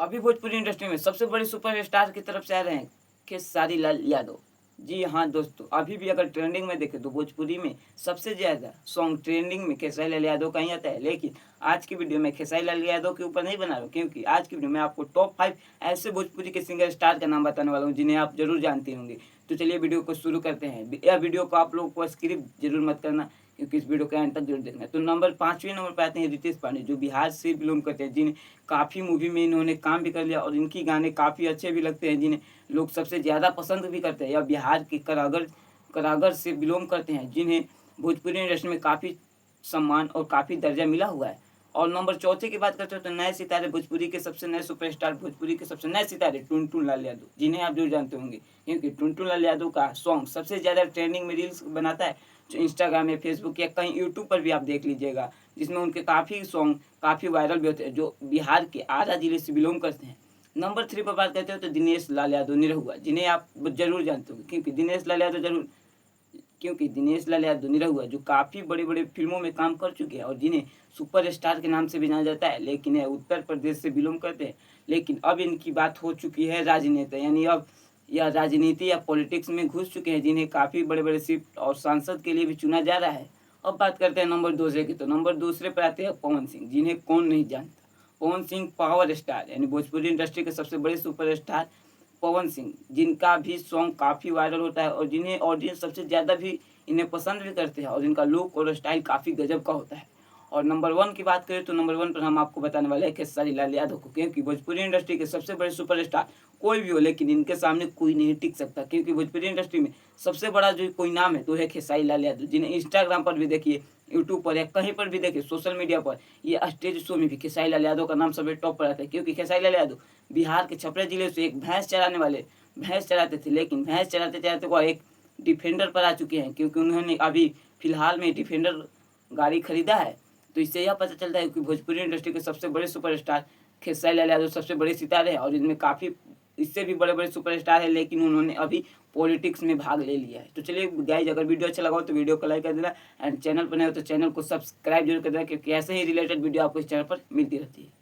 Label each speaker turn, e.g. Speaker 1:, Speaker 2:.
Speaker 1: अभी भोजपुरी इंडस्ट्री में सबसे बड़े सुपरस्टार की तरफ से आ रहे हैं खेसारी लाल यादव। जी हाँ दोस्तों, अभी भी अगर ट्रेंडिंग में देखें तो भोजपुरी में सबसे ज़्यादा सॉन्ग ट्रेंडिंग में खेसारी लाल यादव का ही आता है। लेकिन आज की वीडियो में खेसारी लाल यादव के ऊपर नहीं बना रहा हूँ, क्योंकि आज की वीडियो में आपको टॉप 5 ऐसे भोजपुरी के सिंगर स्टार का नाम बताने वाला हूँ जिन्हें आप जरूर जानते होंगे। तो चलिए वीडियो को शुरू करते हैं। यह वीडियो को आप लोगों को स्किप जरूर मत करना, क्योंकि इस वीडियो के अंत तक जरूर देखना है। तो नंबर 5वें नंबर पर आते हैं रितेश पांडे, जो बिहार से बिलोंग करते हैं, जिन्हें काफ़ी मूवी में इन्होंने काम भी कर लिया और इनकी गाने काफ़ी अच्छे भी लगते हैं, जिन्हें लोग सबसे ज़्यादा पसंद भी करते हैं। यह बिहार के करागर करागर से बिलोंग करते हैं, जिन्हें भोजपुरी इंडस्ट्री में काफ़ी सम्मान और काफ़ी दर्जा मिला हुआ है। और नंबर चौथे की बात करते हो तो नए सितारे, भोजपुरी के सबसे नए सुपरस्टार, भोजपुरी के सबसे नए सितारे टुनटुन लाल यादव, जिन्हें आप जरूर जानते होंगे, क्योंकि टुनटुन लाल यादव का सॉन्ग सबसे ज़्यादा ट्रेंडिंग में रील्स बनाता है, जो इंस्टाग्राम या फेसबुक या कहीं यूट्यूब पर भी आप देख लीजिएगा, जिसमें उनके काफ़ी सॉन्ग काफ़ी वायरल भी होते हैं, जो बिहार के आरा जिले से बिलोंग करते हैं। नंबर 3 पर बात करते हो तो दिनेश लाल यादव निरहुआ, जिन्हें आप ज़रूर जानते होंगे, क्योंकि दिनेश लाल यादव निरहुआ जो काफ़ी बड़े-बड़े फ़िल्मों में काम कर चुके हैं और जिन्हें सुपरस्टार के नाम से भी जाना जाता है, लेकिन यह उत्तर प्रदेश से बिलोंग करते हैं। लेकिन अब इनकी बात हो चुकी है राजनेता, यानी अब यह राजनीति या पॉलिटिक्स में घुस चुके हैं, जिन्हें काफ़ी बड़े-बड़े सीट और सांसद के लिए भी चुना जा रहा है। अब बात करते हैं नंबर दूसरे की, तो नंबर दूसरे पर आते हैं पवन सिंह, जिन्हें कौन नहीं जानता। पवन सिंह पावर स्टार, यानी भोजपुरी इंडस्ट्री के सबसे बड़े सुपरस्टार पवन सिंह, जिनका भी सॉन्ग काफ़ी वायरल होता है और जिन्हें ऑडियंस सबसे ज़्यादा भी इन्हें पसंद भी करते हैं और इनका लुक और स्टाइल काफ़ी गजब का होता है। और नंबर 1 की बात करें तो नंबर 1 पर हम आपको बताने वाले हैं खेसारी लाल यादव को, क्योंकि भोजपुरी इंडस्ट्री के सबसे बड़े सुपरस्टार कोई भी हो, लेकिन इनके सामने कोई नहीं टिक सकता, क्योंकि भोजपुरी इंडस्ट्री में सबसे बड़ा जो कोई नाम है तो है खेसारी लाल यादव, जिन्हें इंस्टाग्राम पर भी देखिए, यूट्यूब पर या कहीं पर भी देखिए, सोशल मीडिया पर, ये स्टेज शो में भी खेसारी लाल यादव का नाम सबसे टॉप पर आता है। क्योंकि खेसारी लाल यादव बिहार के छपरा जिले से एक भैंस चराते थे, लेकिन भैंस चराते-चराते वो एक डिफेंडर पर आ चुके हैं, क्योंकि उन्होंने अभी फिलहाल में डिफेंडर गाड़ी खरीदा है। तो इससे यह पता चलता है कि भोजपुरी इंडस्ट्री के सबसे बड़े सुपरस्टार खेसारी लाल यादव सबसे बड़े सितारे हैं और इनमें काफ़ी इससे भी बड़े-बड़े सुपरस्टार हैं, लेकिन उन्होंने अभी पॉलिटिक्स में भाग ले लिया है। तो चलिए गाइस, अगर वीडियो अच्छा लगा हो तो वीडियो को लाइक कर देना एंड चैनल पर नए हो तो चैनल को सब्सक्राइब जरूर कर देना, क्योंकि ऐसे ही रिलेटेड वीडियो आपको इस चैनल पर मिलती रहती है।